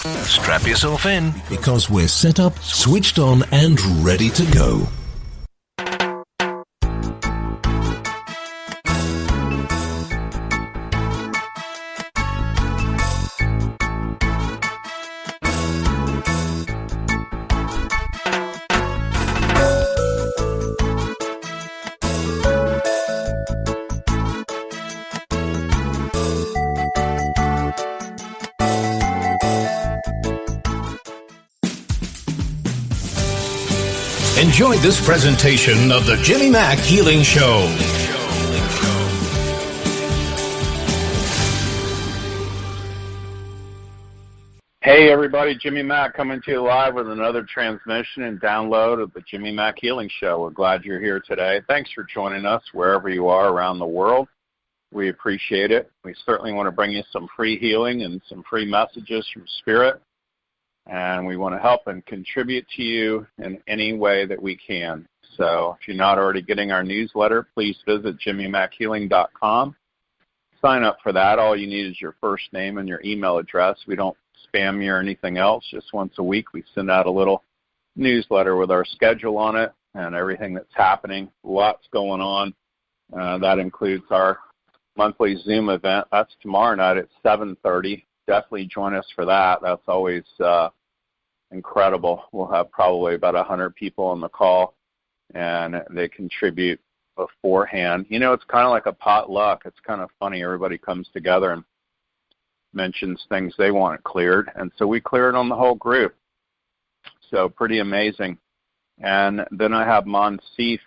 Strap yourself in, because we're set up, switched on, and ready to go. enjoy this presentation of the Jimmy Mack Healing Show. Hey everybody, Jimmy Mack coming to you live with another transmission and download of the Jimmy Mack Healing Show. We're glad you're here today. Thanks for joining us wherever you are around the world. We appreciate it. We certainly want to bring you some free healing and some free messages from Spirit. And we want to help and contribute to you in any way that we can. So if you're not already getting our newsletter, please visit jimmymackhealing.com. Sign up for that. All you need is your first name and your email address. We don't spam you or anything else. Just once a week we send out a little newsletter with our schedule on it and everything that's happening. Lots going on. That includes our monthly Zoom event. That's tomorrow night at 7:30. Definitely join us for that. That's always incredible. We'll have probably about 100 people on the call, and they contribute beforehand. You know, it's kind of like a potluck. It's kind of funny. Everybody comes together and mentions things they want cleared, and so we clear it on the whole group. So pretty amazing. And then I have Monsif,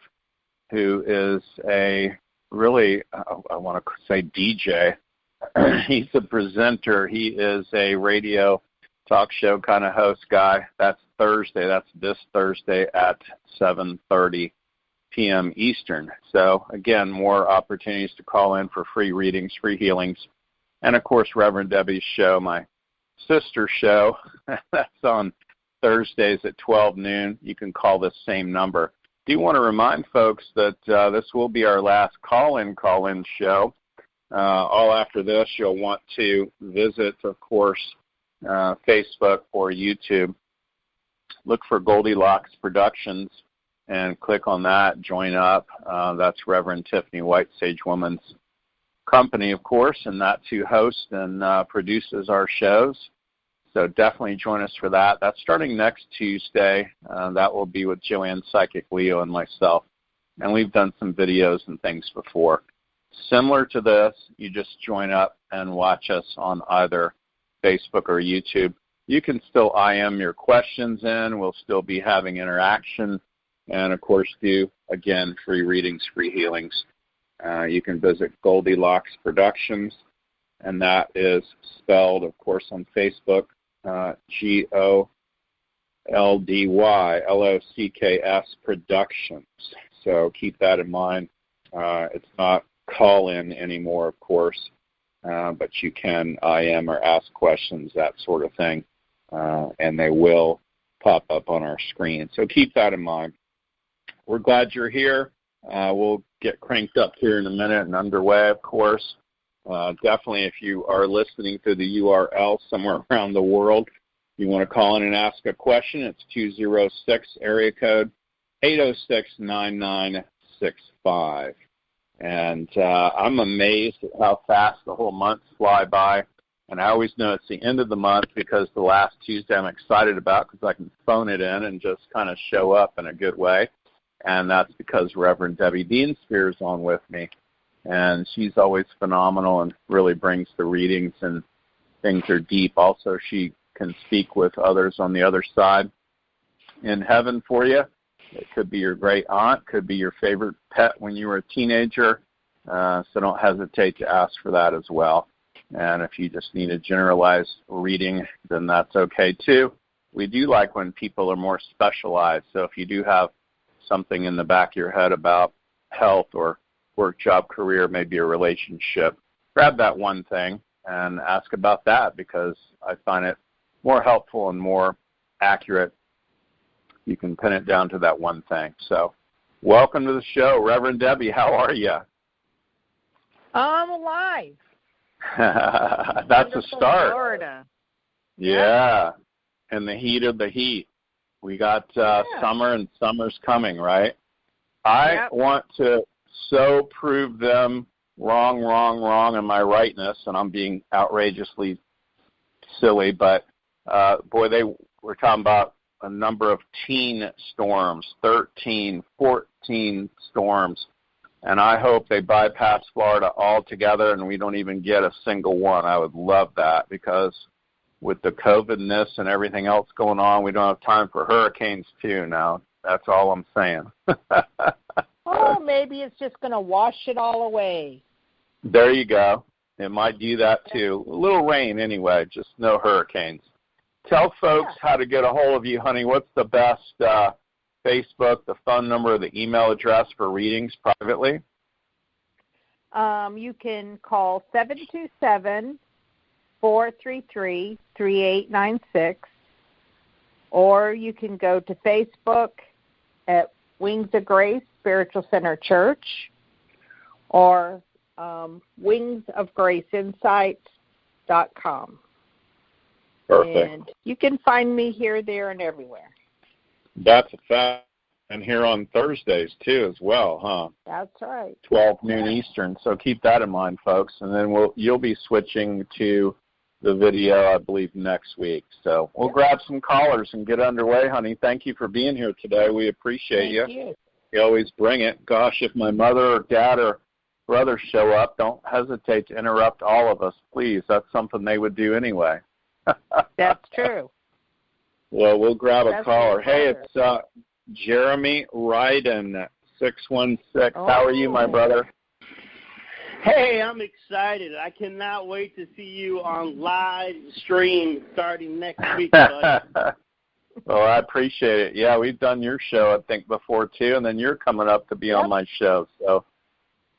who is a really, I want to say DJ. He's a presenter. He is a radio talk show kind of host guy. That's Thursday. That's this Thursday at 7:30 p.m. Eastern. So, again, more opportunities to call in for free readings, free healings. And, of course, Reverend Debbie's show, my sister show. That's on Thursdays at 12 noon. You can call this same number. Do want to remind folks that this will be our last call-in show. All after this, you'll want to visit, of course, Facebook or YouTube. Look for Goldilocks Productions and click on that, join up. That's Reverend Tiffany White, Sage Woman's company, of course, and that's who hosts and produces our shows. So definitely join us for that. That's starting next Tuesday. That will be with Joanne Psychic Leo and myself. And we've done some videos and things before. Similar to this, you just join up and watch us on either Facebook or YouTube. You can still IM your questions in. We'll still be having interaction. And, of course, do, again, free readings, free healings. You can visit Goldilocks Productions, and that is spelled, of course, on Facebook, GOLDYLOCKS Productions. So keep that in mind. It's not call-in anymore, of course, but you can IM or ask questions, that sort of thing, and they will pop up on our screen. So keep that in mind. We're glad you're here. We'll get cranked up here in a minute and underway, of course. Definitely, if you are listening to the URL somewhere around the world, you want to call in and ask a question, it's 206 area code 806-9965. And I'm amazed at how fast the whole months fly by. And I always know it's the end of the month because the last Tuesday I'm excited about because I can phone it in and just kind of show up in a good way. And that's because Reverend Debbie Dienstbier is on with me. And she's always phenomenal and really brings the readings, and things are deep. Also, she can speak with others on the other side in heaven for you. It could be your great aunt, could be your favorite pet when you were a teenager, so don't hesitate to ask for that as well. And if you just need a generalized reading, then that's okay too. We do like when people are more specialized, so if you do have something in the back of your head about health or work, job, career, maybe a relationship, grab that one thing and ask about that because I find it more helpful and more accurate. You can pin it down to that one thing. So welcome to the show. Reverend Debbie, how are you? I'm alive. That's a start. Florida. Yeah, and the heat of the heat. We got summer, and summer's coming, right? I want to so prove them wrong in my rightness, and I'm being outrageously silly, but boy, they were talking about a number of teen storms, 13, 14 storms, and I hope they bypass Florida altogether and we don't even get a single one. I would love that, because with the COVID-ness and everything else going on, we don't have time for hurricanes too now. That's all I'm saying. Oh, maybe it's just going to wash it all away. There you go. It might do that too. A little rain anyway, just no hurricanes. Tell folks how to get a hold of you, honey. What's the best Facebook, the phone number, the email address for readings privately? You can call 727-433-3896, or you can go to Facebook at Wings of Grace Spiritual Center Church, or wingsofgraceinsights.com. Perfect. And you can find me here, there, and everywhere. That's a fact. And here on Thursdays, too, as well, huh? That's right. 12 noon Eastern. So keep that in mind, folks. And then you'll be switching to the video, I believe, next week. So we'll grab some callers and get underway, honey. Thank you for being here today. We appreciate you. Thank you. You always bring it. Gosh, if my mother or dad or brother show up, don't hesitate to interrupt all of us, please. That's something they would do anyway. That's true. Well, we'll grab a That's caller. Hey, true. it's Jeremy Ryden, 616. How are you, my brother? Hey, I'm excited. I cannot wait to see you on live stream starting next week, buddy. Well, I appreciate it. Yeah, we've done your show, I think, before, too, and then you're coming up to be on my show. So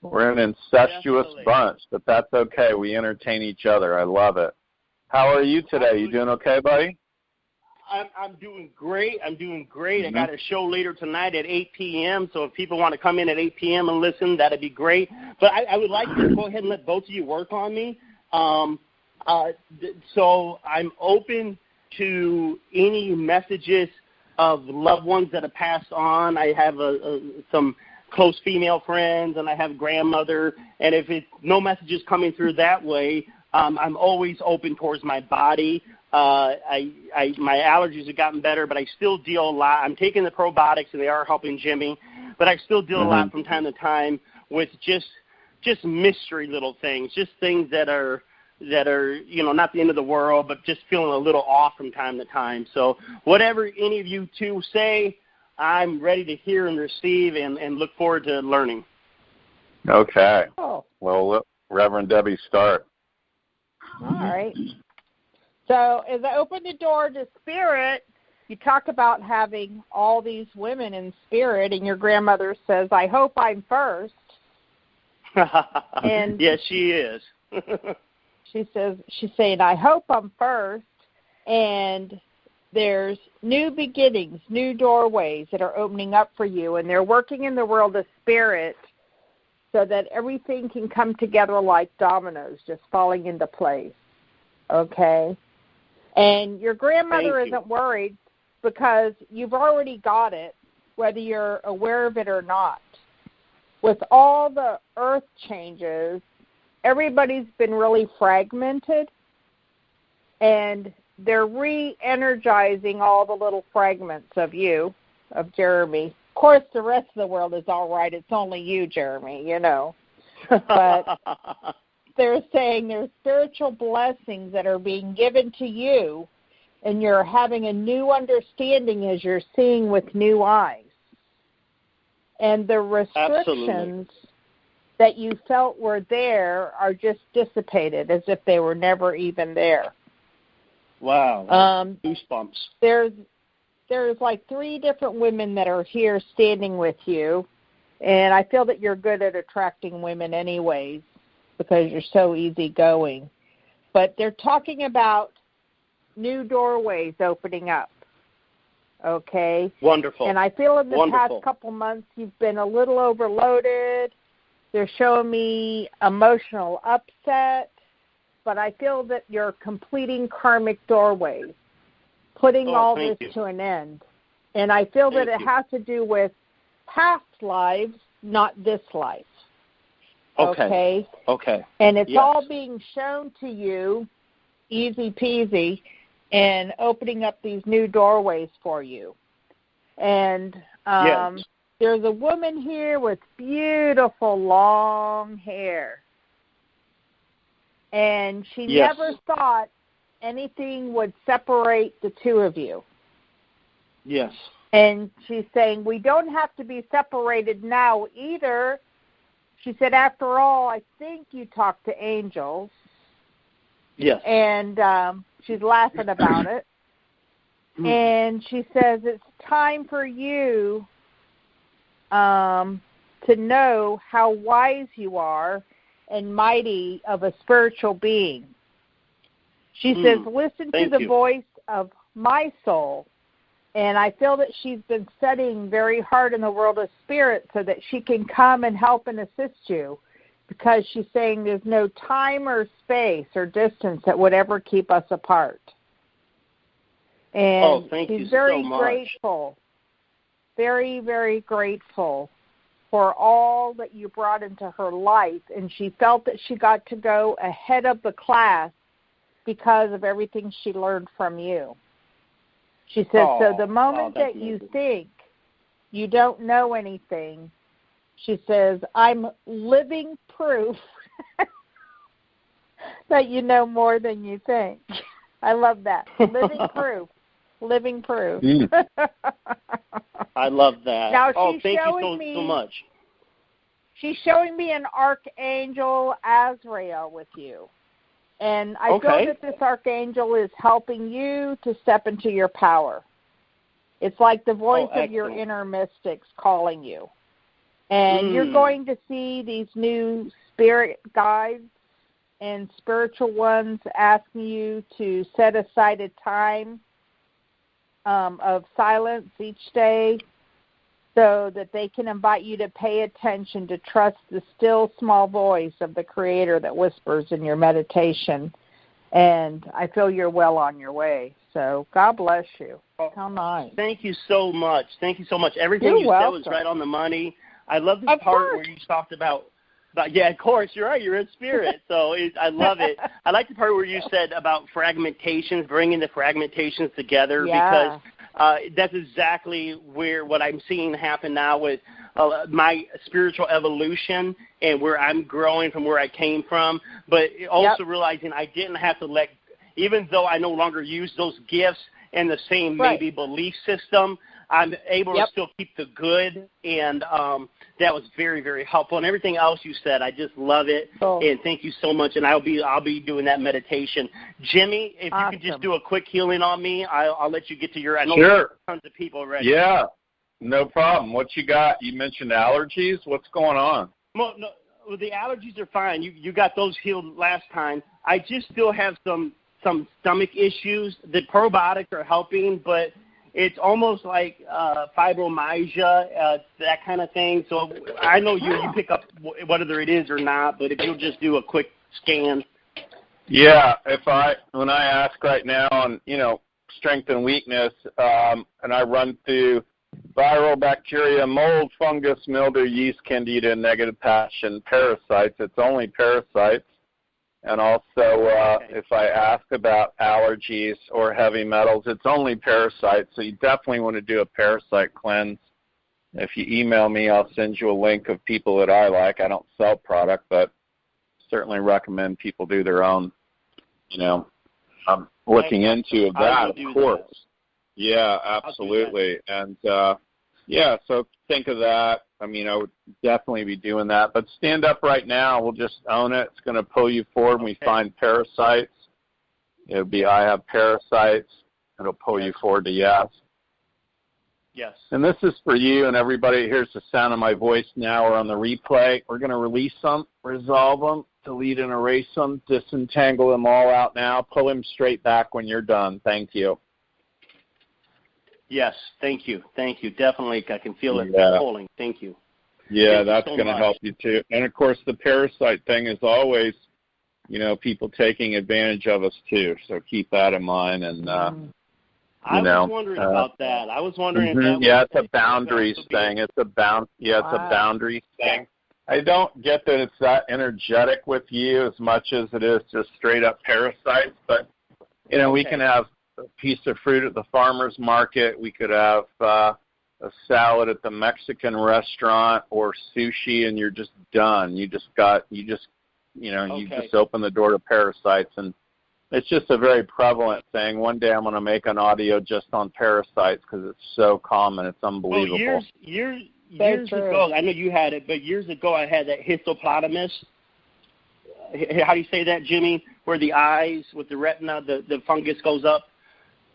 we're an incestuous bunch, but that's okay. We entertain each other. I love it. How are you today? You doing okay, buddy? I'm doing great. I got a show later tonight at 8 p.m., so if people want to come in at 8 p.m. and listen, that'd be great. But I would like to go ahead and let both of you work on me. So I'm open to any messages of loved ones that have passed on. I have some close female friends, and I have a grandmother, and if it's no messages coming through that way, I'm always open towards my body. My allergies have gotten better, but I still deal a lot. I'm taking the probiotics, and they are helping Jimmy, but I still deal a lot from time to time with just mystery little things, just things that are not the end of the world, but just feeling a little off from time to time. So whatever any of you two say, I'm ready to hear and receive and look forward to learning. Okay. Oh. Well, Reverend Debbie, start. All right. So as I open the door to spirit, you talk about having all these women in spirit, and your grandmother says, I hope I'm first. And yes, she is. she's saying, I hope I'm first, and there's new beginnings, new doorways that are opening up for you, and they're working in the world of spirit so that everything can come together like dominoes, just falling into place. Okay? And your grandmother isn't worried because you've already got it, whether you're aware of it or not. With all the earth changes, everybody's been really fragmented, and they're re-energizing all the little fragments of you, of Jeremy. Of course, the rest of the world is all right. It's only you, Jeremy, But they're saying there's spiritual blessings that are being given to you, and you're having a new understanding as you're seeing with new eyes. And the restrictions that you felt were there are just dissipated as if they were never even there. Wow. Goosebumps. There's like 3 different women that are here standing with you, and I feel that you're good at attracting women anyways because you're so easygoing. But they're talking about new doorways opening up. Okay? Wonderful. And I feel in the past couple months you've been a little overloaded. They're showing me emotional upset. but I feel that you're completing karmic doorways, putting all this to an end. And I feel that it has to do with past lives, not this life. Okay? And it's all being shown to you, easy peasy, and opening up these new doorways for you. And there's a woman here with beautiful long hair. And she never thought anything would separate the two of you. Yes. And she's saying, we don't have to be separated now either. She said, after all, I think you talk to angels. Yes. And she's laughing about it. And she says, it's time for you to know how wise you are and mighty of a spiritual being. She says, listen to the voice of my soul. And I feel that she's been studying very hard in the world of spirit so that she can come and help and assist you, because she's saying there's no time or space or distance that would ever keep us apart. And she's very grateful, very, very grateful for all that you brought into her life. And she felt that she got to go ahead of the class because of everything she learned from you. She says, so the moment that you think you don't know anything, she says, I'm living proof that you know more than you think. I love that. Living proof. Living proof. I love that. Now, thank you so much. She's showing me an archangel Azrael with you. And I feel that this archangel is helping you to step into your power. It's like the voice of your inner mystics calling you. And you're going to see these new spirit guides and spiritual ones asking you to set aside a time of silence each day so that they can invite you to pay attention, to trust the still small voice of the Creator that whispers in your meditation. And I feel you're well on your way. So God bless you. How nice. Thank you so much. Thank you so much. Everything you said was right on the money. I love this part where you talked about, yeah, of course, you're right. You're in spirit. So I love it. I like the part where you said about fragmentations, bringing the fragmentations together, because that's exactly what I'm seeing happen now with my spiritual evolution and where I'm growing from where I came from, but also realizing I didn't have to even though I no longer use those gifts and the same maybe belief system, I'm able to still keep the good, and that was very, very helpful. And everything else you said, I just love it, and thank you so much. And I'll be doing that meditation. Jimmy, if you could just do a quick healing on me, I'll let you get to your. I know there's tons of people already. Yeah, no problem. What you got? You mentioned allergies. What's going on? Well, the allergies are fine. You got those healed last time. I just still have some stomach issues. The probiotics are helping, but it's almost like fibromyalgia, that kind of thing. So I know you pick up whether it is or not, but if you'll just do a quick scan. Yeah, when I ask right now on, strength and weakness, and I run through viral bacteria, mold, fungus, mildew, yeast, candida, negative passion, parasites, it's only parasites. And also, if I ask about allergies or heavy metals, it's only parasites. So you definitely want to do a parasite cleanse. If you email me, I'll send you a link of people that I like. I don't sell product, but certainly recommend people do their own, looking into that, of course. Yeah, absolutely. And, so think of that. I would definitely be doing that. But stand up right now. We'll just own it. It's going to pull you forward when we find parasites. It'll be I have parasites. It'll pull you forward to yes. Yes. And this is for you and everybody that hears the sound of my voice now or on the replay. We're going to release them, resolve them, delete and erase them, disentangle them all out now, pull them straight back when you're done. Thank you. Yes, thank you. Thank you. Definitely, I can feel it pulling. Thank you. Yeah, that's going to help you too. And, of course, the parasite thing is always people taking advantage of us too. So keep that in mind. And I was wondering about that. I was wondering if that it's a boundaries thing. It's a boundaries thing. I don't get that it's that energetic with you as much as it is just straight up parasites. But we can have a piece of fruit at the farmer's market. We could have a salad at the Mexican restaurant or sushi, and you're just done. You just open the door to parasites, and it's just a very prevalent thing. One day I'm going to make an audio just on parasites because it's so common. It's unbelievable. Well, years ago, I know you had it, but years ago I had that histoplasmus. How do you say that, Jimmy? Where the eyes with the retina, the fungus goes up.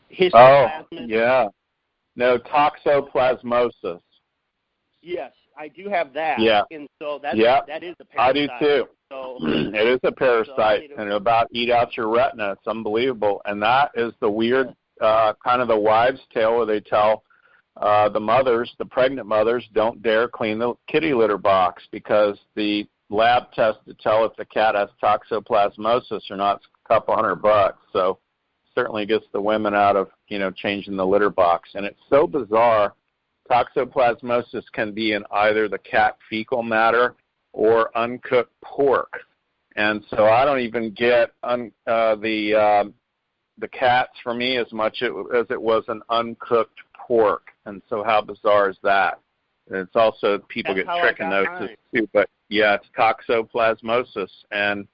Histoplasmus. Oh, yeah. No, toxoplasmosis. Yes, I do have that. Yeah. And so that is a parasite. I do too. So, it is a parasite, and it'll about eat out your retina. It's unbelievable. And that is the weird kind of the wives' tale where they tell the pregnant mothers, don't dare clean the kitty litter box because the lab test to tell if the cat has toxoplasmosis or not is a couple $100. So certainly gets the women out of, changing the litter box. And it's so bizarre. Toxoplasmosis can be in either the cat fecal matter or uncooked pork. And so I don't even get the cats for me as much as it was an uncooked pork. And so how bizarre is that? And it's also people get trichinosis too. But yeah, it's toxoplasmosis, and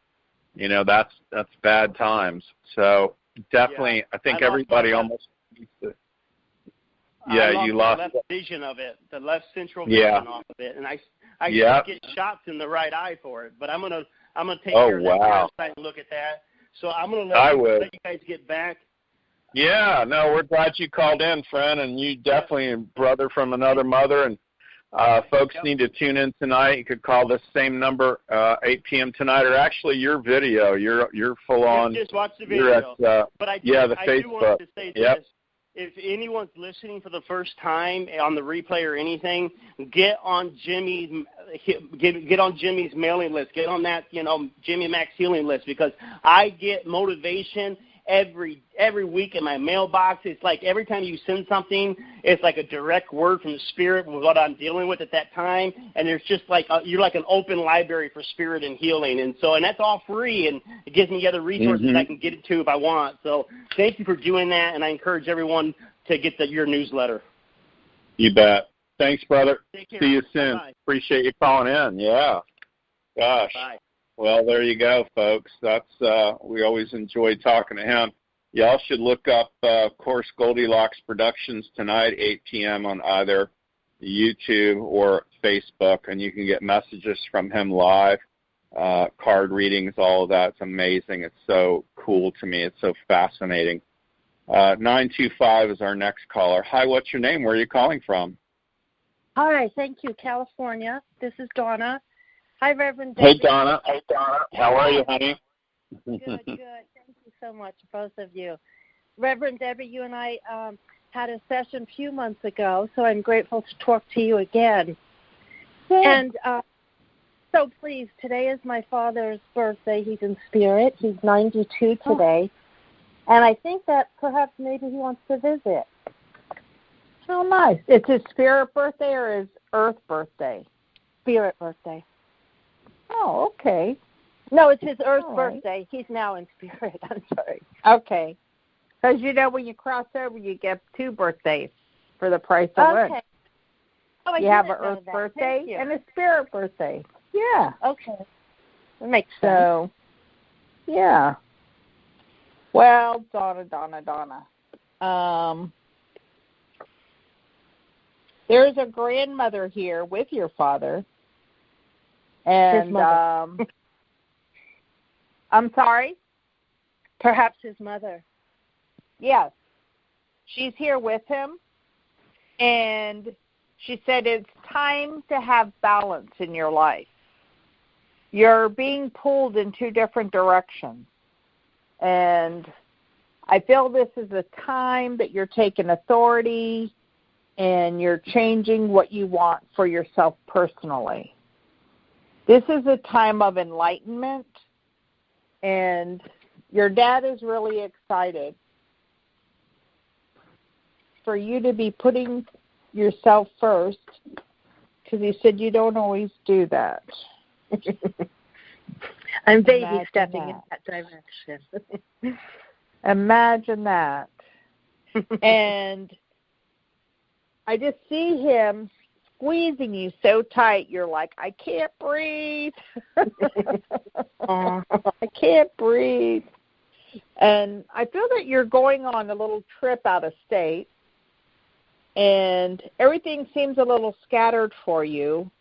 that's bad times. So definitely, I think everybody almost needs to. Yeah, you lost the left vision of it, the left central vision off of it, and I get shots in the right eye for it. But I'm gonna take care of that parasite and look at that. So I'm gonna let you guys get back. Yeah, no, we're glad you called in, friend, and you definitely a brother from another mother. And folks need to tune in tonight. You could call this same number 8 p.m. tonight, or actually your video. You're full on. Just watch the video. You're at, but I the Facebook. do want to say this. If anyone's listening for the first time on the replay or anything, get on Jimmy's mailing list. Get on that, Jimmy Mack's healing list, because I get motivation every week in my mailbox. It's like every time you send something, it's like a direct word from the Spirit with what I'm dealing with at that time. And there's just like you're like an open library for spirit and healing. And that's all free, and it gives me other resources I can get it to if I want. So thank you for doing that, and I encourage everyone to get your newsletter. You bet. Thanks, brother. Take care. See you soon. Bye-bye. Appreciate you calling in. Yeah. Gosh. Bye. Well, there you go, folks. That's we always enjoy talking to him. Y'all should look up, of course, Goldilocks Productions tonight, 8 p.m. on either YouTube or Facebook, and you can get messages from him live, card readings, all of that. It's amazing. It's so cool to me. It's so fascinating. 925 is our next caller. Hi, what's your name? Where are you calling from? Hi, thank you, California. This is Donna. Hi, Reverend Debbie. Hey, Donna. How are you, honey? Good. Thank you so much, both of you. Reverend Debbie, you and I had a session a few months ago, so I'm grateful to talk to you again. Yeah. And so please, today is my father's birthday. He's in spirit. He's 92 today. And I think that perhaps maybe he wants to visit. Oh, nice. It's his spirit birthday or his earth birthday? Spirit birthday. Oh, okay. No, it's his earth birthday. He's now in spirit. I'm sorry. Okay. Because, when you cross over, you get 2 birthdays for the price of one. Okay. Oh, you have an earth birthday and a spirit birthday. Yeah. Okay. That makes sense. So, yeah. Well, Donna. There's a grandmother here with your father. And, his mother. I'm sorry? Perhaps his mother. Yes. She's here with him. And she said it's time to have balance in your life. You're being pulled in 2 different directions. And I feel this is a time that you're taking authority and you're changing what you want for yourself personally. This is a time of enlightenment, And your dad is really excited for you to be putting yourself first, because he said you don't always do that. I'm baby stepping in that direction. Imagine that. And I just see him squeezing you so tight, you're like, I can't breathe. I can't breathe. And I feel that you're going on a little trip out of state, and everything seems a little scattered for you,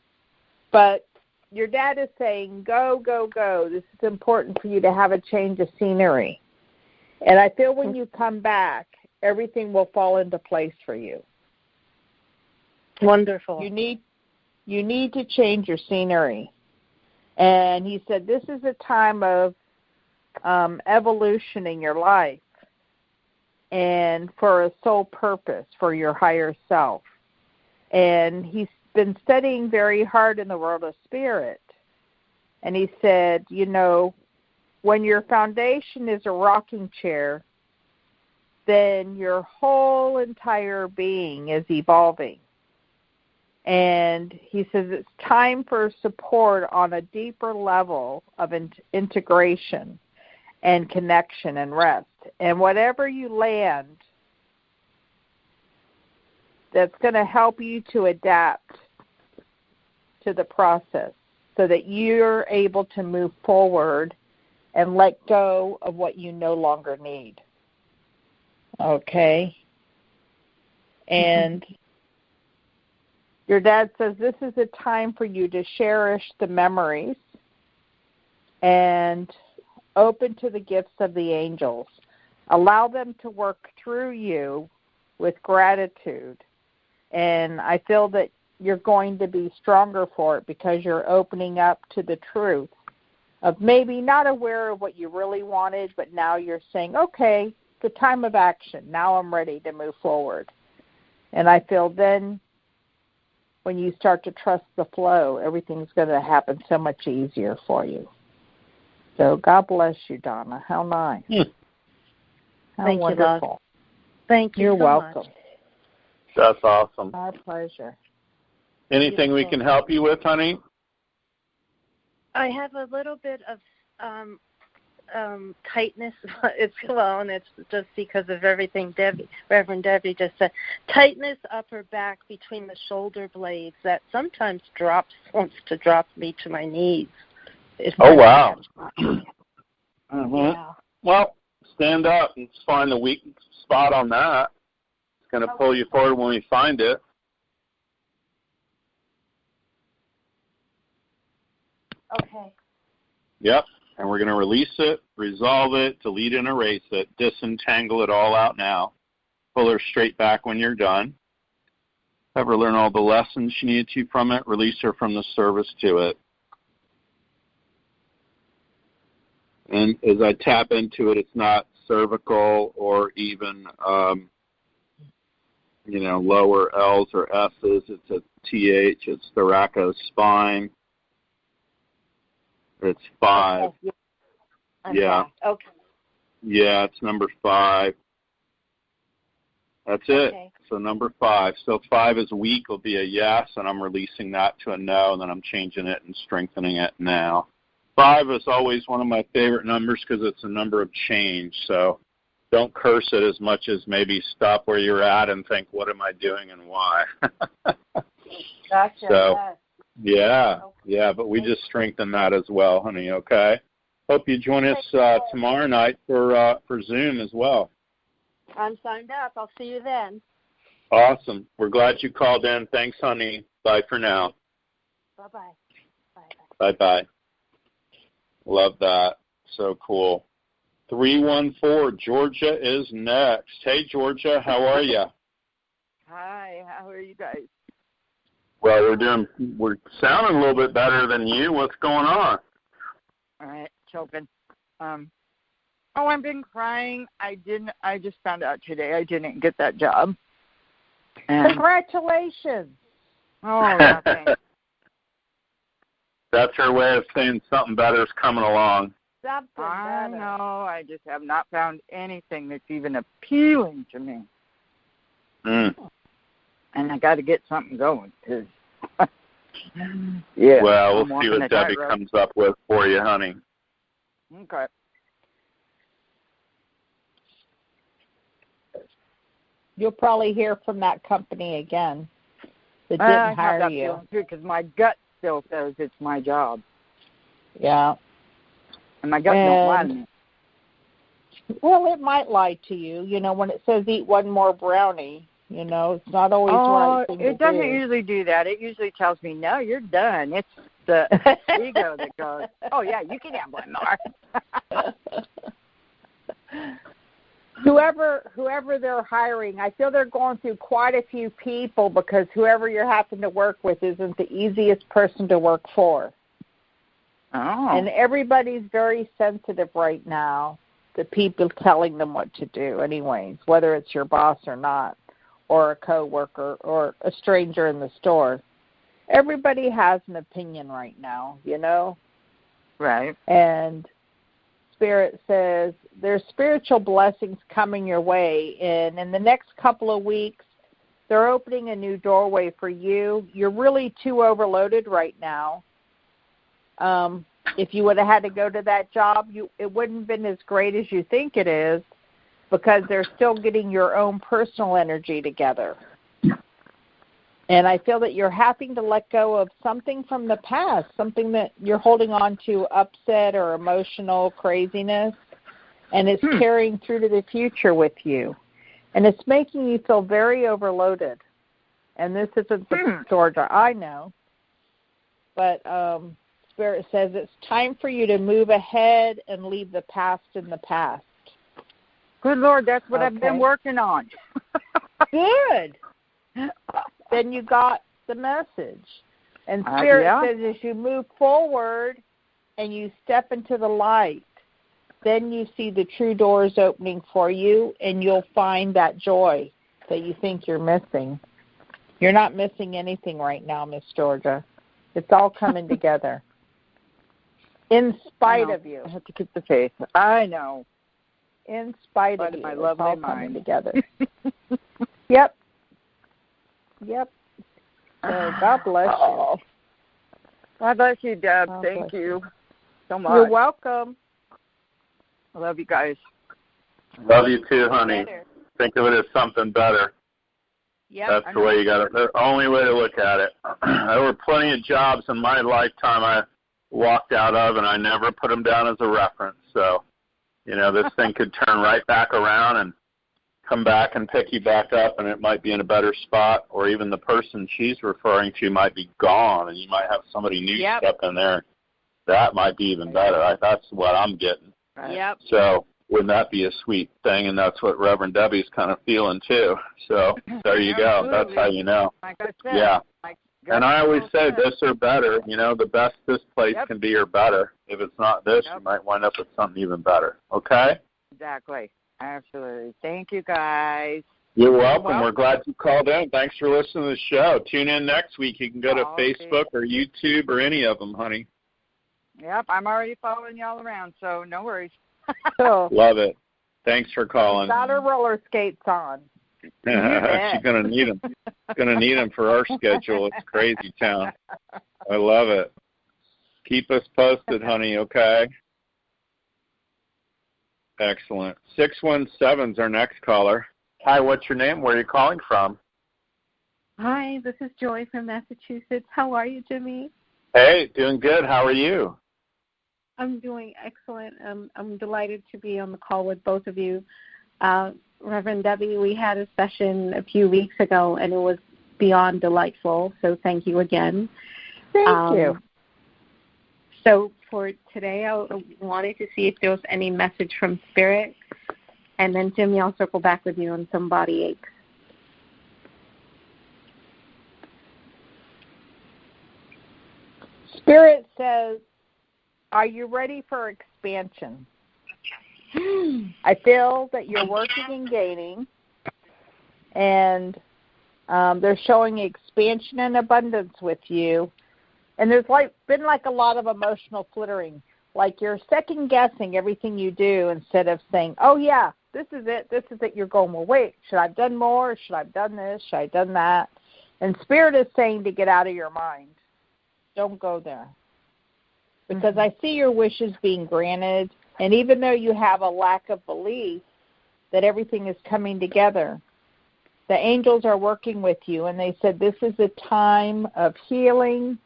but your dad is saying, go, go, go. This is important for you to have a change of scenery. And I feel when you come back, everything will fall into place for you. Wonderful. You need to change your scenery. And he said this is a time of evolution in your life and for a soul purpose, for your higher self. And he's been studying very hard in the world of spirit. And he said, you know, when your foundation is a rocking chair, then your whole entire being is evolving. And he says it's time for support on a deeper level of integration and connection and rest. And whatever you land, that's going to help you to adapt to the process so that you're able to move forward and let go of what you no longer need. Okay? And your dad says this is a time for you to cherish the memories and open to the gifts of the angels. Allow them to work through you with gratitude. And I feel that you're going to be stronger for it because you're opening up to the truth of maybe not aware of what you really wanted, but now you're saying, okay, the time of action. Now I'm ready to move forward. And I feel then when you start to trust the flow, everything's going to happen so much easier for you. So God bless you, Donna. How nice. How Thank wonderful. You, love. Thank you. You're so welcome. Much. That's awesome. My pleasure. Anything we can help you with, honey? I have a little bit of tightness. And it's just because of everything Reverend Debbie just said. Tightness upper back between the shoulder blades that sometimes wants to drop me to my knees. Oh, wow. Yeah. Well, stand up and find the weak spot on that. It's going to pull you forward when we find it. Okay. Yep. And we're going to release it, resolve it, delete and erase it, disentangle it all out now. Pull her straight back when you're done. Have her learn all the lessons she needed to from it. Release her from the service to it. And as I tap into it, it's not cervical or even, lower L's or S's. It's a TH. It's thoracospine. It's 5. Okay. Yeah. Okay. Yeah, it's number 5. That's it. Okay. So number 5. So 5 is weak will be a yes, and I'm releasing that to a no, and then I'm changing it and strengthening it now. 5 is always one of my favorite numbers because it's a number of change. So don't curse it as much as maybe stop where you're at and think, what am I doing and why? Gotcha. So, yes. yeah, but we just strengthen that as well, honey, okay? Hope you join us tomorrow night for Zoom as well. I'm signed up. I'll see you then. Awesome. We're glad you called in. Thanks, honey. Bye for now. Bye-bye. Bye-bye. Bye-bye. Love that. So cool. 314, Georgia is next. Hey, Georgia, how are you? Hi, how are you guys? Well, we're sounding a little bit better than you. What's going on? All right, choking. I've been crying. I just found out today I didn't get that job. And, Congratulations. oh, yeah, thanks. That's her way of saying something better is coming along. something better. I know. I just have not found anything that's even appealing to me. And I got to get something going, because, yeah. Well, we'll see what Debbie comes up with for you, honey. Okay. You'll probably hear from that company again that didn't hire you. Because my gut still says it's my job. Yeah. And my gut don't lie to me. Well, it might lie to you. You know, when it says eat one more brownie, you know, it's not always right thing to do. It doesn't usually do that. It usually tells me, no, you're done. It's the ego that goes, oh, yeah, you can have one more. Whoever they're hiring, I feel they're going through quite a few people, because whoever you're having to work with isn't the easiest person to work for. Oh. And everybody's very sensitive right now to people telling them what to do anyways, whether it's your boss or not, or a coworker or a stranger in the store. Everybody has an opinion right now, you know? Right. And Spirit says there's spiritual blessings coming your way, and in the next couple of weeks, they're opening a new doorway for you. You're really too overloaded right now. If you would have had to go to that job, it wouldn't have been as great as you think it is, because they're still getting your own personal energy together. And I feel that you're having to let go of something from the past, something that you're holding on to, upset or emotional craziness, and it's carrying through to the future with you. And it's making you feel very overloaded. And this isn't the Georgia, I know. But Spirit says it's time for you to move ahead and leave the past in the past. Good Lord, that's what I've been working on. Good. Then you got the message. And Spirit says as you move forward and you step into the light, then you see the true doors opening for you, and you'll find that joy that you think you're missing. You're not missing anything right now, Miss Georgia. It's all coming together. In spite of you. I have to keep the faith. I know. In spite of you, my it's lovely all mind. coming together. Yep. So God bless you. God bless you, Deb. Thank you so much. You're welcome. I love you guys. Love you too, honey. Think of it as something better. Yep. That's the way you got it. The only way to look at it. There were plenty of jobs in my lifetime I walked out of, and I never put them down as a reference. So, you know, this thing could turn right back around and come back and pick you back up, and it might be in a better spot, or even the person she's referring to might be gone, and you might have somebody new step in there. That might be even better. That's what I'm getting. Yep. So wouldn't that be a sweet thing? And that's what Reverend Debbie's kind of feeling too. So there you go. That's how you know. Like I said, yeah. And I always say this or better. You know, the best this place can be or better. If it's not this, you might wind up with something even better. Okay? Exactly. Absolutely. Thank you, guys. You're welcome. We're glad you called in. Thanks for listening to the show. Tune in next week. You can go to Facebook or YouTube or any of them, honey. Yep, I'm already following y'all around, so no worries. Cool. Love it. Thanks for calling. Got her roller skates on. She's going to need them. Going to need them for our schedule. It's crazy town. I love it. Keep us posted, honey, okay? Excellent. 617's our next caller. Hi, what's your name? Where are you calling from? Hi, this is Joy from Massachusetts. How are you, Jimmy? Hey, doing good. How are you? I'm doing excellent. I'm delighted to be on the call with both of you. Reverend Debbie, we had a session a few weeks ago, and it was beyond delightful, so thank you again. Thank you. So for today, I wanted to see if there was any message from Spirit, and then, Jimmy, I'll circle back with you on some body aches. Spirit says, are you ready for expansion? I feel that you're working and gaining, and they're showing expansion and abundance with you. And there's been a lot of emotional flittering. like you're second-guessing everything you do instead of saying, oh, yeah, this is it. You're going, well, wait, should I have done more? Should I have done this? Should I have done that? And Spirit is saying to get out of your mind. Don't go there. Because I see your wishes being granted, and even though you have a lack of belief that everything is coming together, the angels are working with you, and they said this is a time of healing.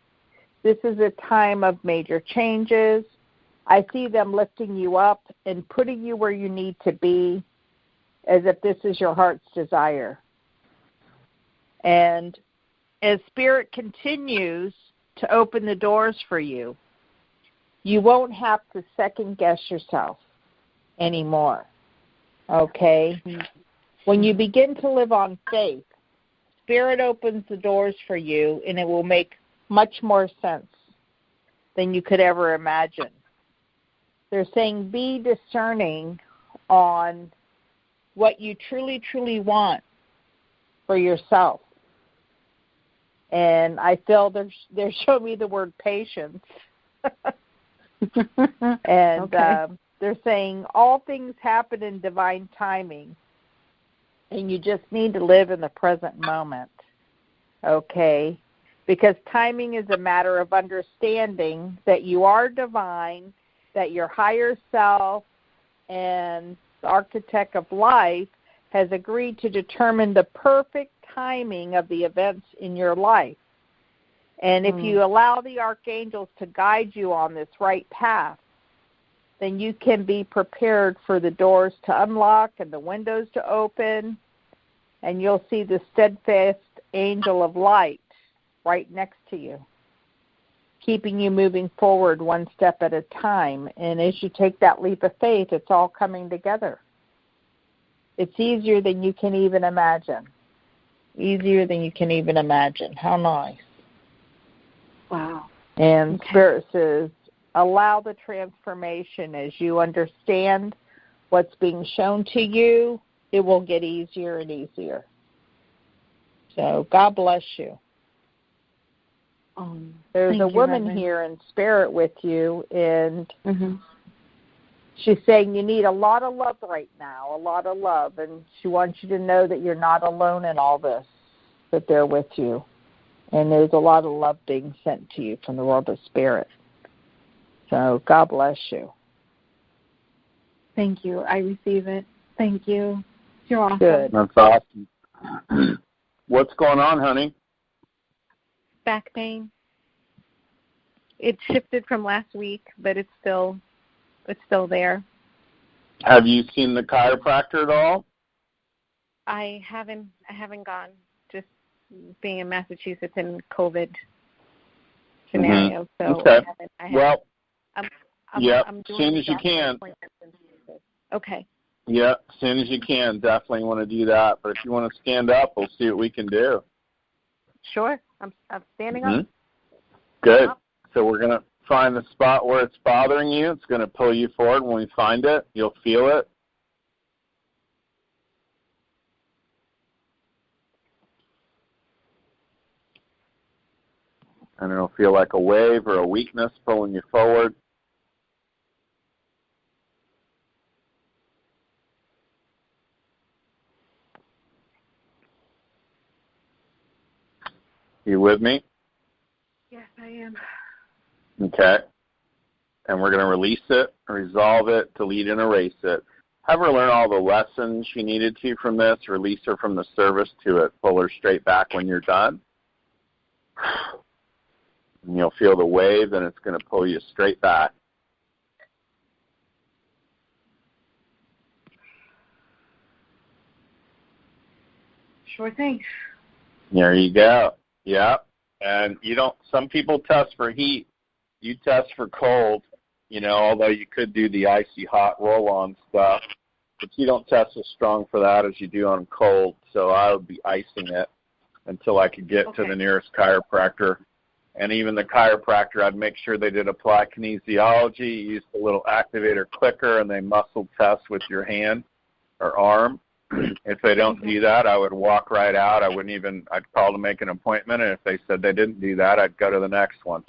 This is a time of major changes. I see them lifting you up and putting you where you need to be as if this is your heart's desire. And as Spirit continues to open the doors for you, you won't have to second-guess yourself anymore, okay? When you begin to live on faith, Spirit opens the doors for you, and it will make much more sense than you could ever imagine. They're saying be discerning on what you truly, truly want for yourself. And I feel they're showing me the word patience. And they're saying all things happen in divine timing, and you just need to live in the present moment, okay? Because timing is a matter of understanding that you are divine, that your higher self and the architect of life has agreed to determine the perfect timing of the events in your life. And if you allow the archangels to guide you on this right path, then you can be prepared for the doors to unlock and the windows to open, and you'll see the steadfast angel of light right next to you, keeping you moving forward one step at a time. And as you take that leap of faith, it's all coming together. It's easier than you can even imagine. Easier than you can even imagine. How nice. Wow. And Spirit says, allow the transformation as you understand what's being shown to you. It will get easier and easier. So God bless you. There's a woman here in spirit with you, and she's saying you need a lot of love right now, a lot of love, and she wants you to know that you're not alone in all this, that they're with you. And there's a lot of love being sent to you from the world of spirit. So God bless you. Thank you. I receive it. Thank you. You're awesome. Good. That's awesome. What's going on, honey? Back pain. It shifted from last week, but it's still there. Have you seen the chiropractor at all? I haven't gone. Just being in Massachusetts in COVID scenario. So okay. I haven't. I'm as doing soon as you can. Okay. Yeah, as soon as you can. Definitely want to do that. But if you want to stand up, we'll see what we can do. Sure. I'm standing up. Good. So we're going to find the spot where it's bothering you. It's going to pull you forward. When we find it, you'll feel it. And it'll feel like a wave or a weakness pulling you forward. You with me? Yes, I am. Okay. And we're going to release it, resolve it, delete and erase it. Have her learn all the lessons she needed to from this, release her from the service to it, pull her straight back when you're done. And you'll feel the wave, and it's going to pull you straight back. Sure thing. There you go. Yep. And some people test for heat. You test for cold, although you could do the icy hot roll-on stuff. But you don't test as strong for that as you do on cold. So I would be icing it until I could get to the nearest chiropractor. And even the chiropractor, I'd make sure they did apply kinesiology, use the little activator clicker, and they muscle test with your hand or arm. If they don't do that, I would walk right out. I'd call to make an appointment, and if they said they didn't do that, I'd go to the next one.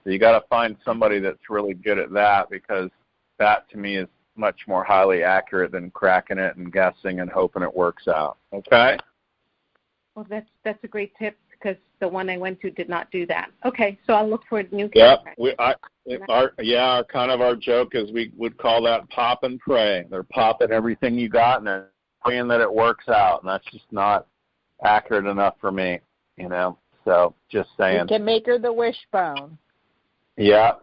So you got to find somebody that's really good at that, because that to me is much more highly accurate than cracking it and guessing and hoping it works out. Okay? Well, that's a great tip, because the one I went to did not do that. Okay, so I'll look for a new Yep. chiropractor. Our joke is we would call that pop and pray. They're popping everything you got and they're praying that it works out, and that's just not accurate enough for me, So just saying. You can make her the wishbone. Yeah.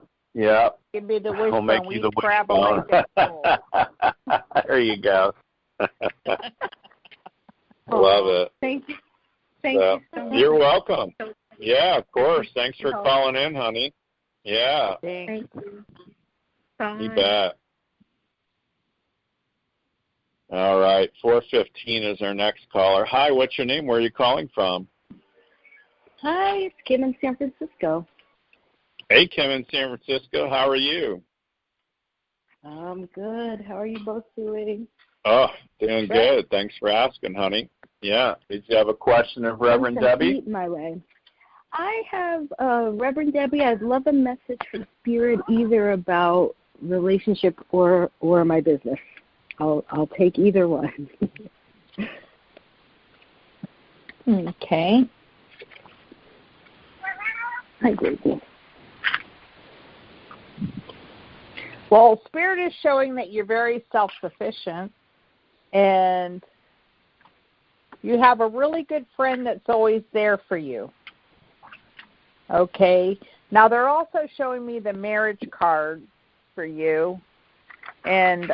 Give me the wishbone. I'll make you the wishbone. There you go. Love it. Thank you. Thank you so much. You're welcome. Yeah, of course. Thanks for calling in, honey. Yeah. Thank you. Bye. You bet. All right. 415 is our next caller. Hi, what's your name? Where are you calling from? Hi, it's Kim in San Francisco. Hey, Kim in San Francisco. How are you? I'm good. How are you both doing? Oh, doing good. Thanks for asking, honey. Yeah. Did you have a question of Reverend Debbie? My way. I have, Reverend Debbie, I'd love a message from Spirit, either about relationship or my business. I'll take either one. Okay. Hi, Gracie. Well, Spirit is showing that you're very self-sufficient, and you have a really good friend that's always there for you. Okay. Now, they're also showing me the marriage card for you, and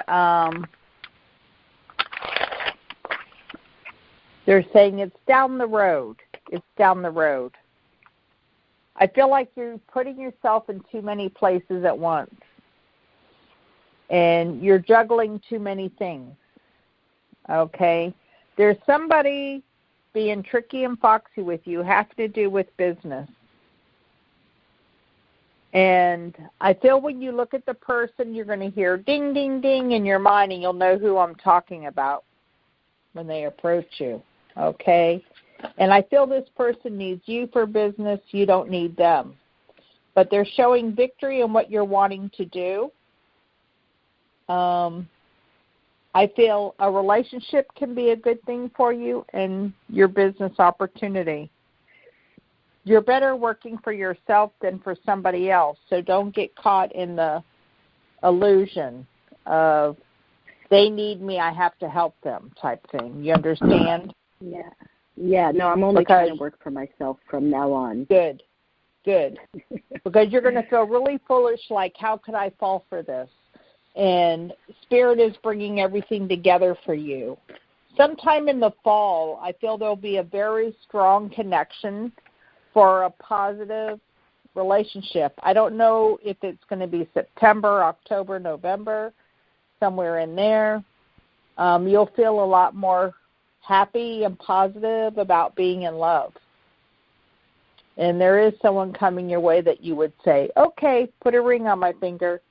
they're saying it's down the road. It's down the road. I feel like you're putting yourself in too many places at once, and you're juggling too many things. Okay? There's somebody being tricky and foxy with you, having to do with business. And I feel when you look at the person, you're going to hear ding, ding, ding in your mind, and you'll know who I'm talking about when they approach you. Okay? And I feel this person needs you for business. You don't need them. But they're showing victory in what you're wanting to do. I feel a relationship can be a good thing for you and your business opportunity. You're better working for yourself than for somebody else, so don't get caught in the illusion of they need me, I have to help them type thing. You understand? Yeah, no, I'm only trying to work for myself from now on. Good. Because you're going to feel really foolish, like, how could I fall for this? And Spirit is bringing everything together for you. Sometime in the fall, I feel there'll be a very strong connection for a positive relationship. I don't know if it's going to be September, October, November, somewhere in there. You'll feel a lot more happy and positive about being in love. And there is someone coming your way that you would say, okay, put a ring on my finger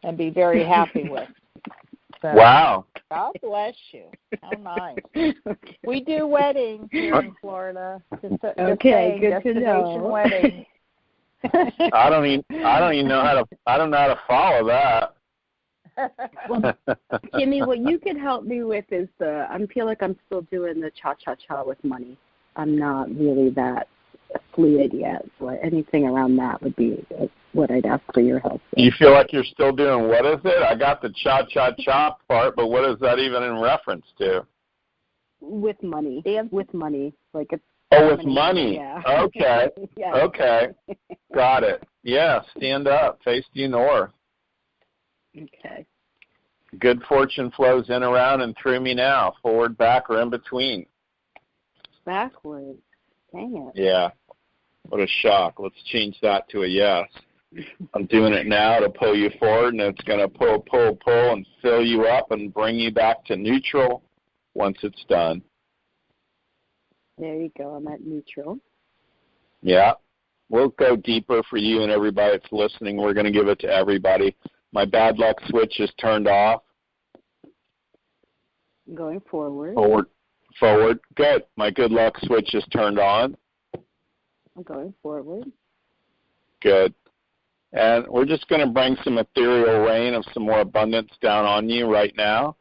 and be very happy with. So, wow. God bless you. How nice. We do weddings here in Florida. Okay, good to know. Wedding. I don't even know how to follow that. Well, Kimmy, what you could help me with is I feel like I'm still doing the cha-cha-cha with money. I'm not really that fluid yet, so anything around that would be what I'd ask for your help with. You feel like you're still doing, what is it? I got the cha-cha-cha part, but what is that even in reference to? With money. With money. Like it's with money. Yeah. Okay. Yeah. Okay. Got it. Yeah, stand up. Face due north. Okay. Good fortune flows in, around, and through me now. Forward, back, or in between. Backwards. Dang it. Yeah. What a shock. Let's change that to a yes. I'm doing it now to pull you forward, and it's going to pull, and fill you up and bring you back to neutral once it's done. There you go. I'm at neutral. Yeah. We'll go deeper for you and everybody that's listening. We're going to give it to everybody. My bad luck switch is turned off. Going forward. Forward. Good. My good luck switch is turned on. I'm going forward. Good. And we're just going to bring some ethereal rain of some more abundance down on you right now.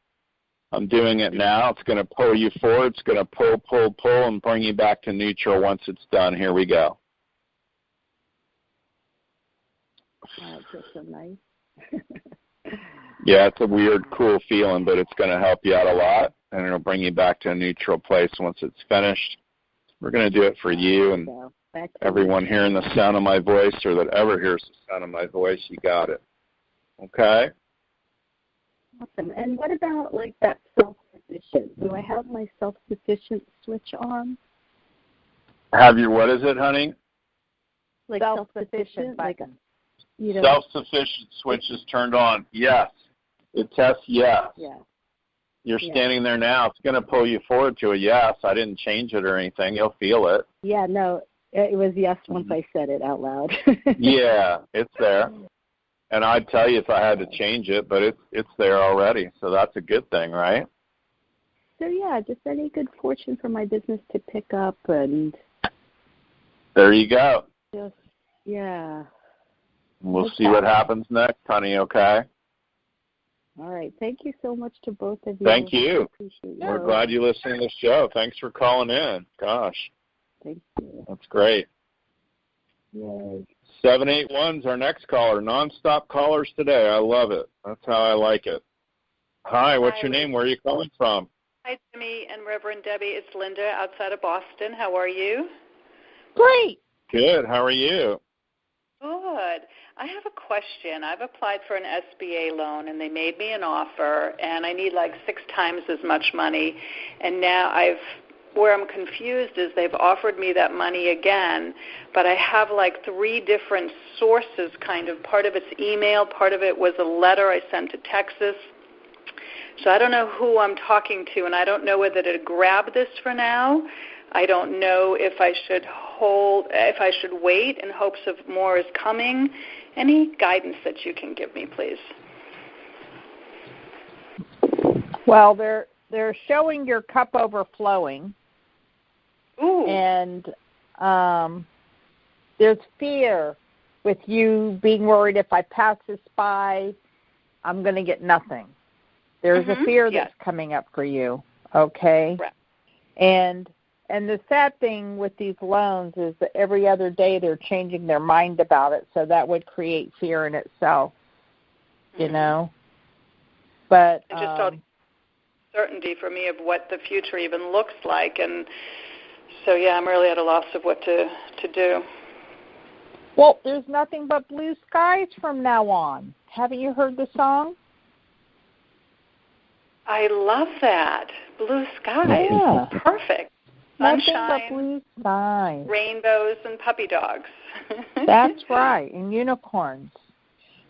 I'm doing it now. It's going to pull you forward. It's going to pull, and bring you back to neutral once it's done. Here we go. Wow, it feels so nice. Yeah, it's a weird, cool feeling, but it's going to help you out a lot, and it'll bring you back to a neutral place once it's finished. We're going to do it for you and everyone hearing the sound of my voice or that ever hears the sound of my voice. You got it. Okay? Awesome. And what about, like, that self-sufficient? Do I have my self-sufficient switch on? Have your, what is it, honey? Like self-sufficient? Like, you know, self-sufficient switch is turned on. Yes. It tests yes. Yeah. You're standing there now. It's going to pull you forward to a yes. I didn't change it or anything. You'll feel it. Yeah, no, it was yes once I said it out loud. Yeah, it's there. And I'd tell you if I had to change it, but it's there already. So that's a good thing, right? So, yeah, just any good fortune for my business to pick up. And there you go. Just, yeah. We'll see what happens next, honey, okay? All right. Thank you so much to both of you. Thank you. We're glad you listened to the show. Thanks for calling in. Gosh. Thank you. That's great. Yay. 781's our next caller. Non-stop callers today. I love it. That's how I like it. Hi, what's your name? Where are you calling from? Hi, Jimmy and Reverend Debbie. It's Linda outside of Boston. How are you? Great. Good. How are you? Good. I have a question. I've applied for an SBA loan, and they made me an offer, and I need like 6 times as much money. And now where I'm confused is they've offered me that money again, but I have like 3 different sources kind of. Part of it's email, part of it was a letter I sent to Texas. So I don't know who I'm talking to, and I don't know whether to grab this for now. I don't know if I should wait in hopes of more is coming. Any guidance that you can give me, please? Well, they're showing your cup overflowing. Ooh. And there's fear with you being worried if I pass this by, I'm going to get nothing. There's a fear that's coming up for you, okay? Right. And the sad thing with these loans is that every other day they're changing their mind about it, so that would create fear in itself, you know? But just all certainty for me of what the future even looks like, and so, yeah, I'm really at a loss of what to do. Well, there's nothing but blue skies from now on. Haven't you heard the song? I love that. Blue skies. Yeah. Perfect. Nothing Sunshine, but blue skies. rainbows, and puppy dogs. That's right, and unicorns.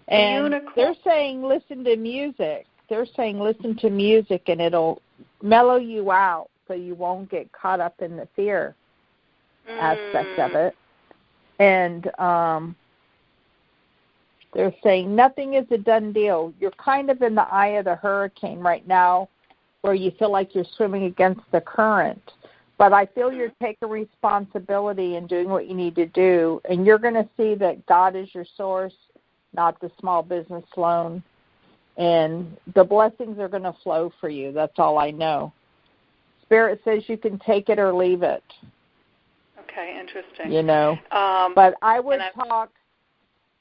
And they're saying listen to music. They're saying listen to music, and it'll mellow you out so you won't get caught up in the fear aspect of it. And they're saying nothing is a done deal. You're kind of in the eye of the hurricane right now where you feel like you're swimming against the current. But I feel you're taking responsibility and doing what you need to do, and you're going to see that God is your source, not the small business loan, and the blessings are going to flow for you. That's all I know. Spirit says you can take it or leave it. Okay, interesting. You know, but I would talk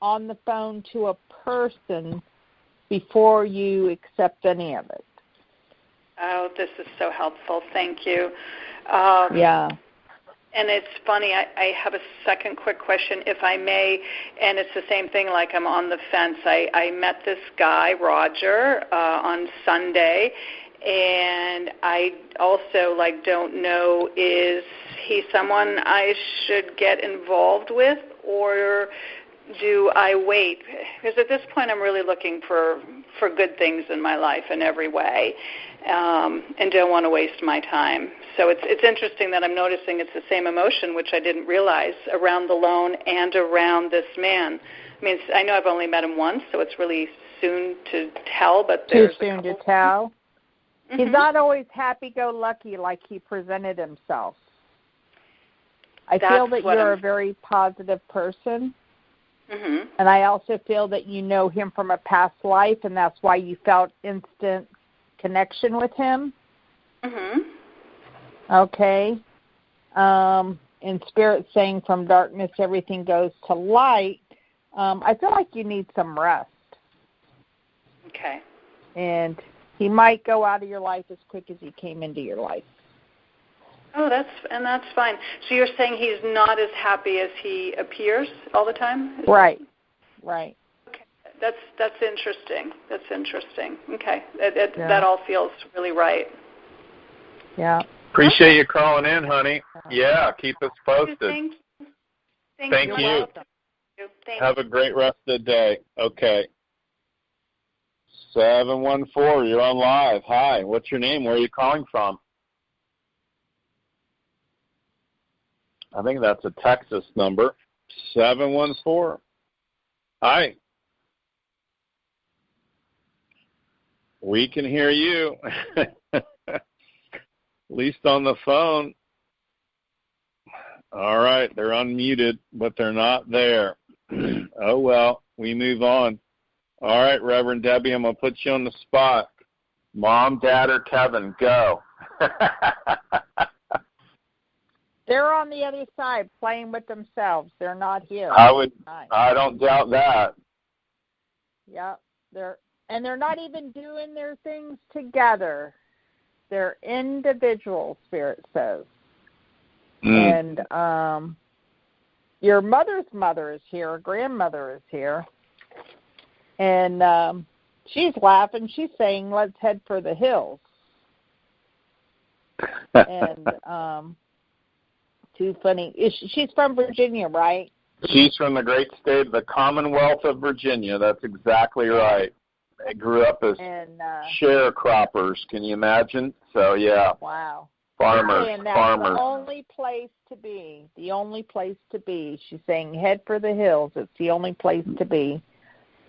on the phone to a person before you accept any of it. Oh, this is so helpful. Thank you. Yeah. And it's funny, I have a second quick question, if I may, and it's the same thing, like I'm on the fence. I met this guy, Roger, on Sunday, and I also, don't know, is he someone I should get involved with, or do I wait? Because at this point I'm really looking for good things in my life in every way, and don't want to waste my time. So it's interesting that I'm noticing it's the same emotion, which I didn't realize, around the loan and around this man. I mean, I know I've only met him once, so it's really soon to tell. But there's too soon to tell. He's not always happy-go-lucky like he presented himself. I feel that you're a very positive person, Mm-hmm. And I also feel that you know him from a past life, and that's why you felt instant connection with him. Mm-hmm. Okay. In Spirit saying from darkness everything goes to light, I feel like you need some rest. Okay. And he might go out of your life as quick as he came into your life. Oh, that's fine. So you're saying he's not as happy as he appears all the time? Right. Right. Okay. That's interesting. That's interesting. Okay. That all feels really right. Yeah. Appreciate you calling in, honey. Yeah, keep us posted. Thank you. Thank you. Have a great rest of the day. Okay. 714, you're on live. Hi, what's your name? Where are you calling from? I think that's a Texas number. 714. Hi. We can hear you. At least on the phone. All right, they're unmuted, but they're not there. Oh, well, we move on. All right, Reverend Debbie, I'm going to put you on the spot. Mom, Dad, or Kevin, go. They're on the other side playing with themselves. They're not here. I don't doubt that. Yeah, they're not even doing their things together. They're individual, Spirit says. And your mother's mother is here, grandmother is here. And she's laughing. She's saying, let's head for the hills. And too funny. She's from Virginia, right? She's from the great state of the Commonwealth of Virginia. That's exactly right. They grew up as sharecroppers. Can you imagine? So, yeah. Wow. Farmers. The only place to be. The only place to be. She's saying, head for the hills. It's the only place to be.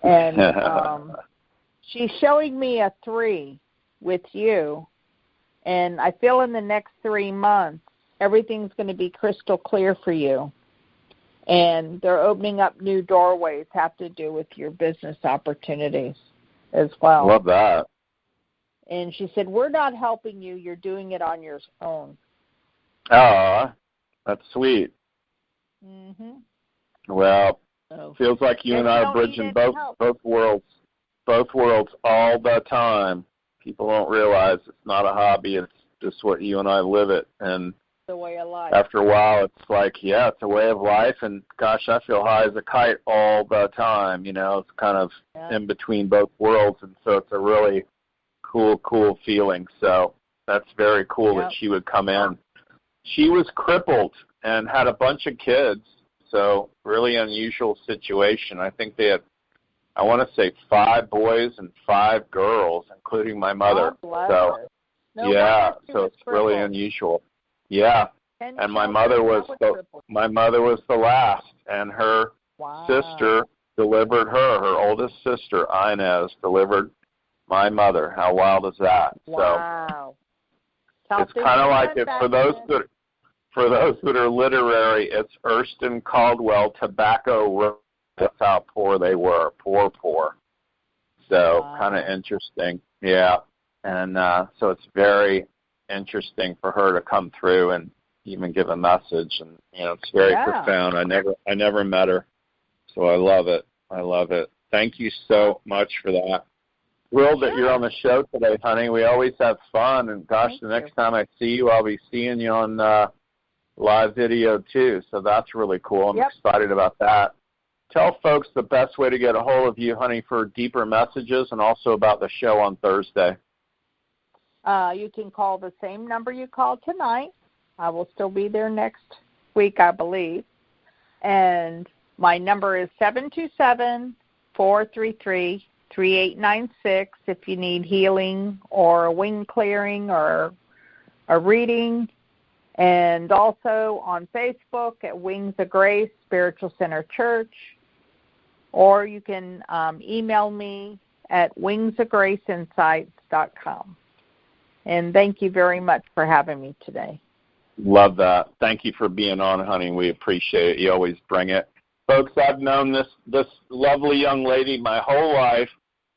And she's showing me a 3 with you. And I feel in the next 3 months, everything's going to be crystal clear for you. And they're opening up new doorways, have to do with your business opportunities as well. Love that. And she said, we're not helping you. You're doing it on your own. Ah, that's sweet. Mm-hmm. Well, feels like you and I are bridging both worlds all the time. People don't realize it's not a hobby. It's just what you and I live it. And the way of life. After a while, it's like, yeah, it's a way of life. And, gosh, I feel high as a kite all the time. You know, it's kind of in between both worlds. And so it's a really cool feeling. So that's very cool that she would come in. She was crippled and had a bunch of kids. So really unusual situation. I think they had, I want to say 5 boys and 5 girls, including my mother. So, so it's really unusual. Yeah, and my mother was the last, and her sister delivered her. Her oldest sister, Inez, delivered my mother. How wild is that? Wow. So it's kind of like it for those that are literary. It's Erskine Caldwell Tobacco Road. That's how poor they were, poor. So kind of interesting, yeah. And so it's very interesting for her to come through and even give a message, and you know, it's very profound. I never met her, so I love it. Thank you so much for that. Thrilled that you're on the show today, honey. We always have fun, and gosh, the next time I see you, I'll be seeing you on live video too, so that's really cool. I'm excited about that. Tell folks the best way to get a hold of you, honey, for deeper messages, and also about the show on Thursday. You can call the same number you called tonight. I will still be there next week, I believe. And my number is 727-433-3896 if you need healing or a wing clearing or a reading. And also on Facebook at Wings of Grace Spiritual Center Church. Or you can email me at wingsofgraceinsights.com. And thank you very much for having me today. Love that. Thank you for being on, honey. We appreciate it. You always bring it. Folks, I've known this lovely young lady my whole life,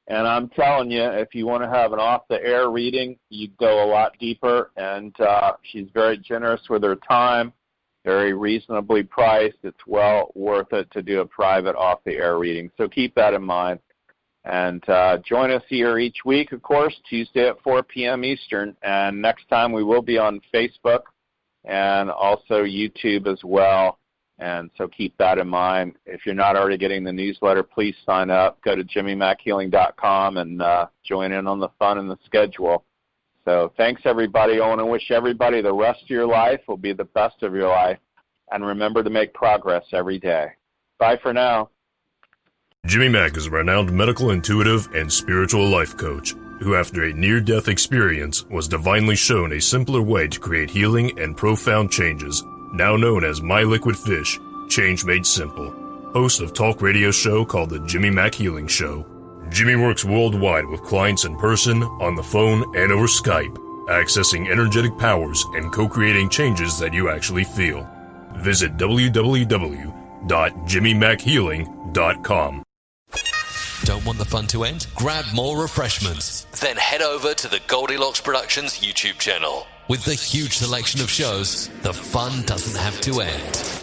and I'm telling you, if you want to have an off-the-air reading, you go a lot deeper, and she's very generous with her time, very reasonably priced. It's well worth it to do a private off-the-air reading, so keep that in mind. And join us here each week, of course, Tuesday at 4 p.m. Eastern, and next time we will be on Facebook and also YouTube as well. And so keep that in mind. If you're not already getting the newsletter, please sign up. Go to jimmymackhealing.com and join in on the fun and the schedule. So thanks, everybody. I want to wish everybody the rest of your life will be the best of your life. And remember to make progress every day. Bye for now. Jimmy Mack is a renowned medical intuitive and spiritual life coach who, after a near-death experience, was divinely shown a simpler way to create healing and profound changes. Now known as My Liquid Fish, Change Made Simple, host of talk radio show called The Jimmy Mack Healing Show. Jimmy works worldwide with clients in person, on the phone, and over Skype, accessing energetic powers and co-creating changes that you actually feel. Visit www.jimmymackhealing.com. Don't want the fun to end? Grab more refreshments. Then head over to the Goldilocks Productions YouTube channel. With the huge selection of shows, the fun doesn't have to end.